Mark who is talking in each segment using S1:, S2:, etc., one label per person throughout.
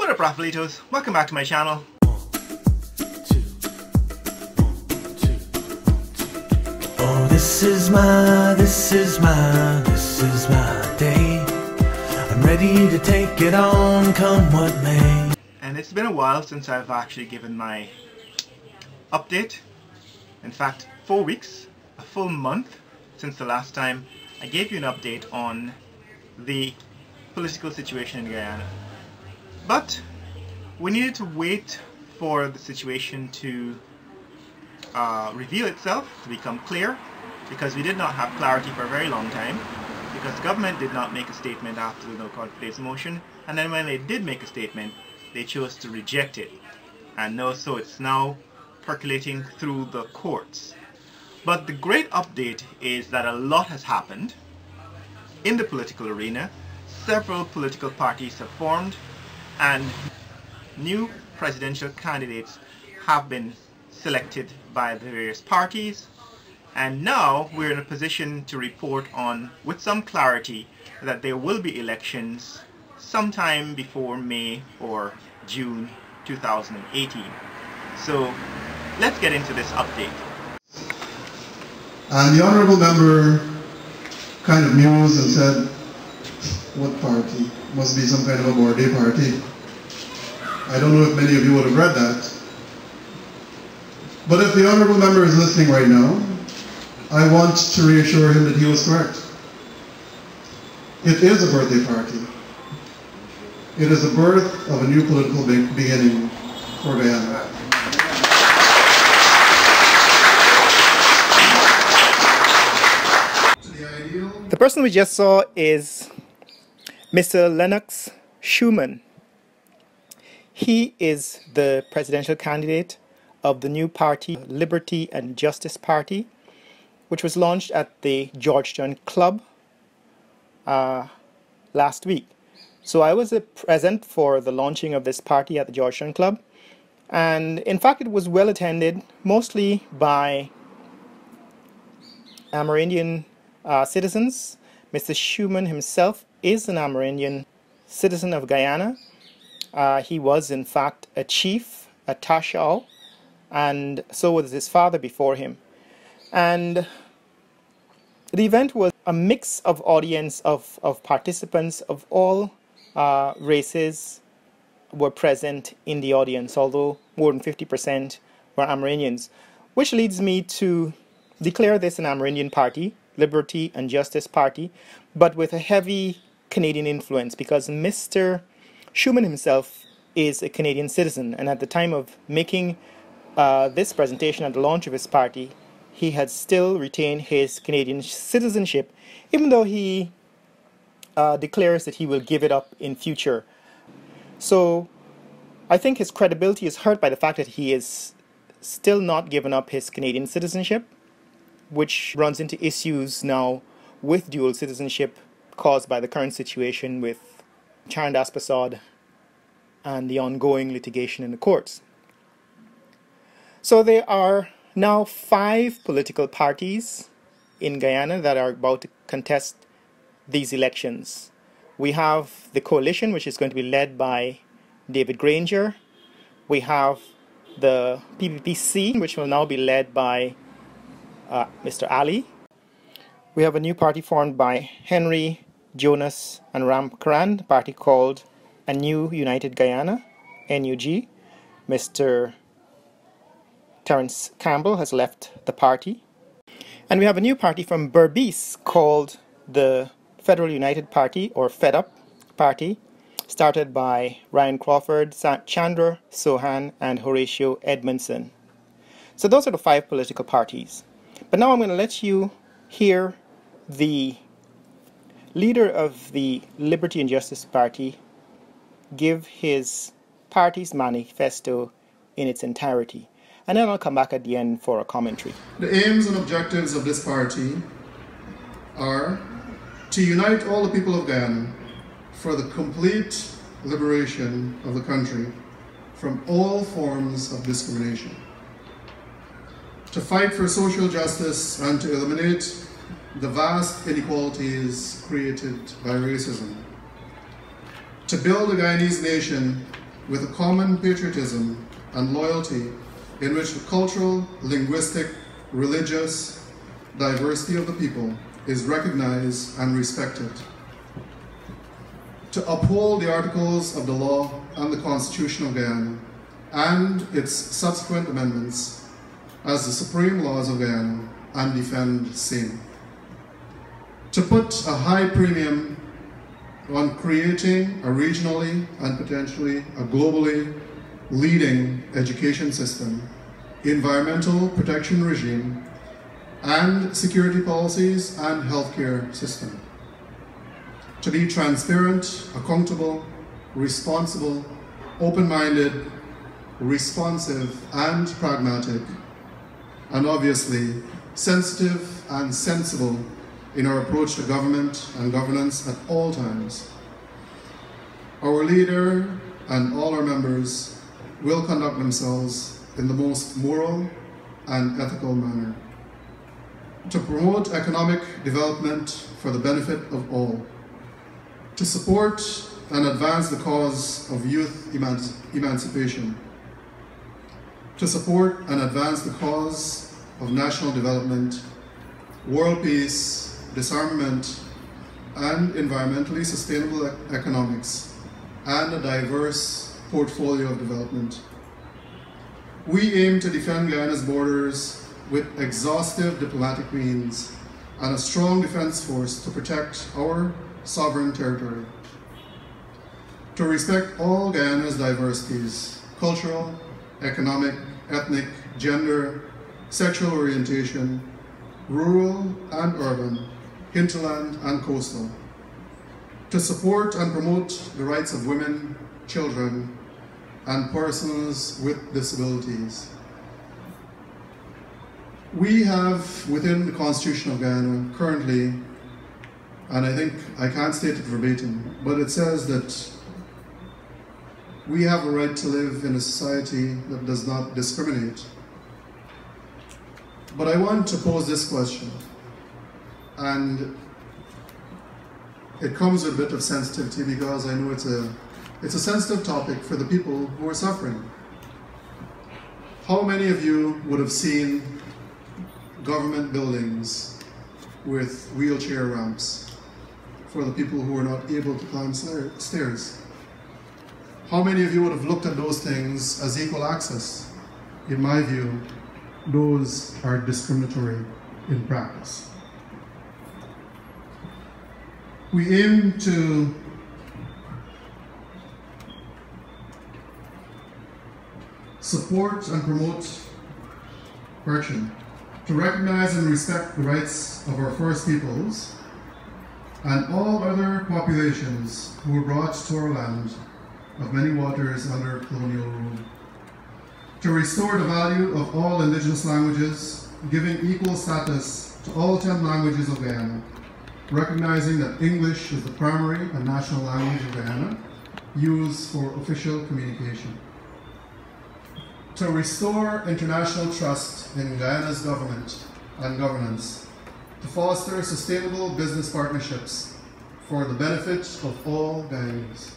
S1: What up, Raffleitos? Welcome back to my channel.
S2: Oh, this is my day. I'm ready to take it on, come what may.
S1: And it's been a while since I've actually given my update. In fact, 4 weeks, a full month since the last time I gave you an update on the political situation in Guyana. But we needed to wait for the situation to reveal itself, to become clear, because we did not have clarity for a very long time, because the government did not make a statement after the no confidence motion, and then when they did make a statement, they chose to reject it. And so it's now percolating through the courts. But the great update is that a lot has happened in the political arena. Several political parties have formed, and new presidential candidates have been selected by the various parties. And now we're in a position to report on, with some clarity, that there will be elections sometime before May or June 2018. So let's get into this update.
S3: And the honourable member kind of mused and said, what party? Must be some kind of a birthday party. I don't know if many of you would have read that. But if the honourable member is listening right now, I want to reassure him that he was correct. It is a birthday party. It is the birth of a new political beginning for Guyana.
S1: The person we just saw is Mr. Lennox Schumann. He is the presidential candidate of the new party, Liberty and Justice Party, which was launched at the Georgetown Club last week. So I was present for the launching of this party at the Georgetown Club, and in fact it was well attended, mostly by Amerindian citizens. Mr. Schumann himself is an Amerindian citizen of Guyana. He was in fact a chief, a Tashal, and so was his father before him. And the event was a mix of audience of participants of all races were present in the audience, although more than 50% were Amerindians, which leads me to declare this an Amerindian party, Liberty and Justice Party, but with a heavy Canadian influence, because Mr. Schumann himself is a Canadian citizen, and at the time of making this presentation at the launch of his party, he had still retained his Canadian citizenship, even though he declares that he will give it up in future. So I think his credibility is hurt by the fact that he is still not given up his Canadian citizenship, which runs into issues now with dual citizenship caused by the current situation with Chandas Prasad and the ongoing litigation in the courts. So there are now 5 political parties in Guyana that are about to contest these elections. We have the coalition, which is going to be led by David Granger. We have the PPPC, which will now be led by Mr. Ali. We have a new party formed by Henry, Jonas and Ram Karan, a party called A New United Guyana, NUG. Mr. Terence Campbell has left the party. And we have a new party from Berbice called the Federal United Party, or FedUp Party, started by Ryan Crawford, Chandra Sohan and Horatio Edmondson. So those are the 5 political parties. But now I'm going to let you hear the leader of the Liberty and Justice Party give his party's manifesto in its entirety. And then I'll come back at the end for a commentary.
S3: The aims and objectives of this party are to unite all the people of Guyana for the complete liberation of the country from all forms of discrimination, to fight for social justice and to eliminate the vast inequalities created by racism, to build a Guyanese nation with a common patriotism and loyalty in which the cultural, linguistic, religious diversity of the people is recognized and respected. To uphold the articles of the law and the Constitution of Guyana and its subsequent amendments as the supreme laws of Guyana and defend same. To put a high premium on creating a regionally and potentially a globally leading education system, environmental protection regime, and security policies and healthcare system. To be transparent, accountable, responsible, open-minded, responsive, and pragmatic, and obviously sensitive and sensible in our approach to government and governance at all times. Our leader and all our members will conduct themselves in the most moral and ethical manner. To promote economic development for the benefit of all. To support and advance the cause of youth emancipation. To support and advance the cause of national development, world peace, disarmament, and environmentally sustainable economics, and a diverse portfolio of development. We aim to defend Guyana's borders with exhaustive diplomatic means and a strong defense force to protect our sovereign territory. To respect all Guyana's diversities, cultural, economic, ethnic, gender, sexual orientation, rural and urban, hinterland and coastal. To support and promote the rights of women, children, and persons with disabilities. We have within the Constitution of Guyana currently, and I think I can't state it verbatim, but it says that we have a right to live in a society that does not discriminate. But I want to pose this question, and it comes with a bit of sensitivity because I know it's a sensitive topic for the people who are suffering. How many of you would have seen government buildings with wheelchair ramps for the people who are not able to climb stairs? How many of you would have looked at those things as equal access? In my view, those are discriminatory in practice. We aim to support and promote to recognize and respect the rights of our First Peoples and all other populations who were brought to our land of many waters under colonial rule. To restore the value of all indigenous languages, giving equal status to all 10 languages of Guyana, recognizing that English is the primary and national language of Guyana, used for official communication. To restore international trust in Guyana's government and governance, to foster sustainable business partnerships for the benefit of all Guyanese,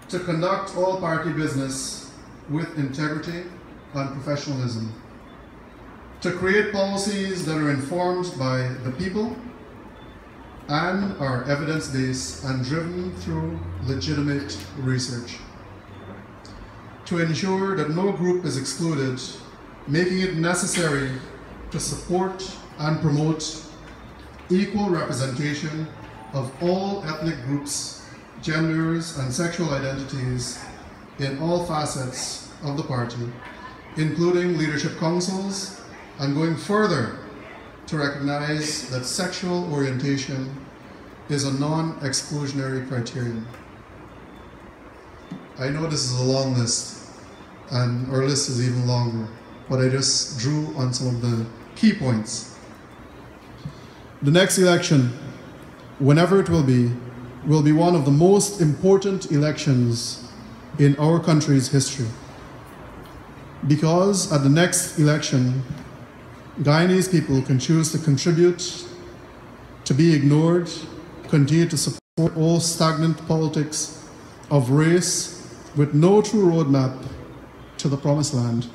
S3: to conduct all party business with integrity and professionalism, to create policies that are informed by the people and are evidence-based and driven through legitimate research, to ensure that no group is excluded, making it necessary to support and promote equal representation of all ethnic groups, genders, and sexual identities in all facets of the party, including leadership councils, and going further to recognize that sexual orientation is a non-exclusionary criterion. I know this is a long list, and our list is even longer, but I just drew on some of the key points. The next election, whenever it will be one of the most important elections in our country's history. Because at the next election, Guyanese people can choose to contribute, to be ignored, continue to support all stagnant politics of race, with no true roadmap to the promised land.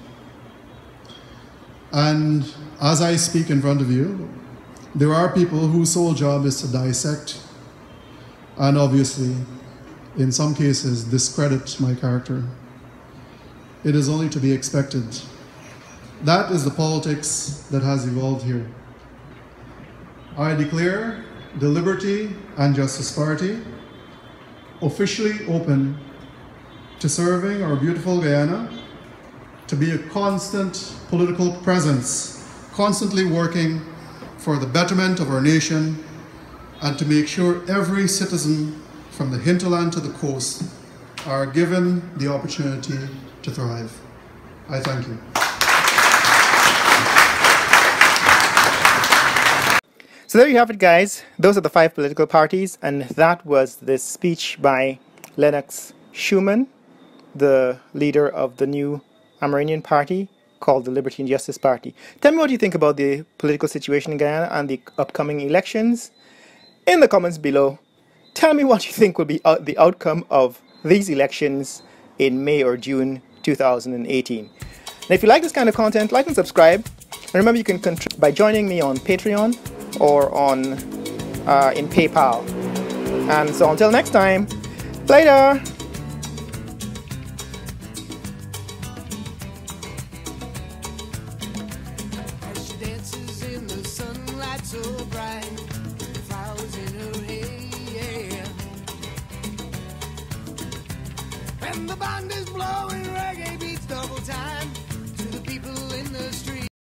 S3: And as I speak in front of you, there are people whose sole job is to dissect and obviously, in some cases, discredit my character. It is only to be expected. That is the politics that has evolved here. I declare the Liberty and Justice Party officially open to serving our beautiful Guyana, to be a constant political presence, constantly working for the betterment of our nation, and to make sure every citizen from the hinterland to the coast are given the opportunity to thrive. I thank you.
S1: So there you have it, guys. Those are the 5 political parties, and that was this speech by Lennox Schumann, the leader of the new Amerindian party called the Liberty and Justice Party. Tell me what you think about the political situation in Guyana and the upcoming elections in the comments below. Tell me what you think will be the outcome of these elections in May or June 2018. And if you like this kind of content, like and subscribe. And remember, you can contribute by joining me on Patreon or on in PayPal. And so until next time, later!
S4: As she dances in the sunlight so bright, flowers in her hair, and the band is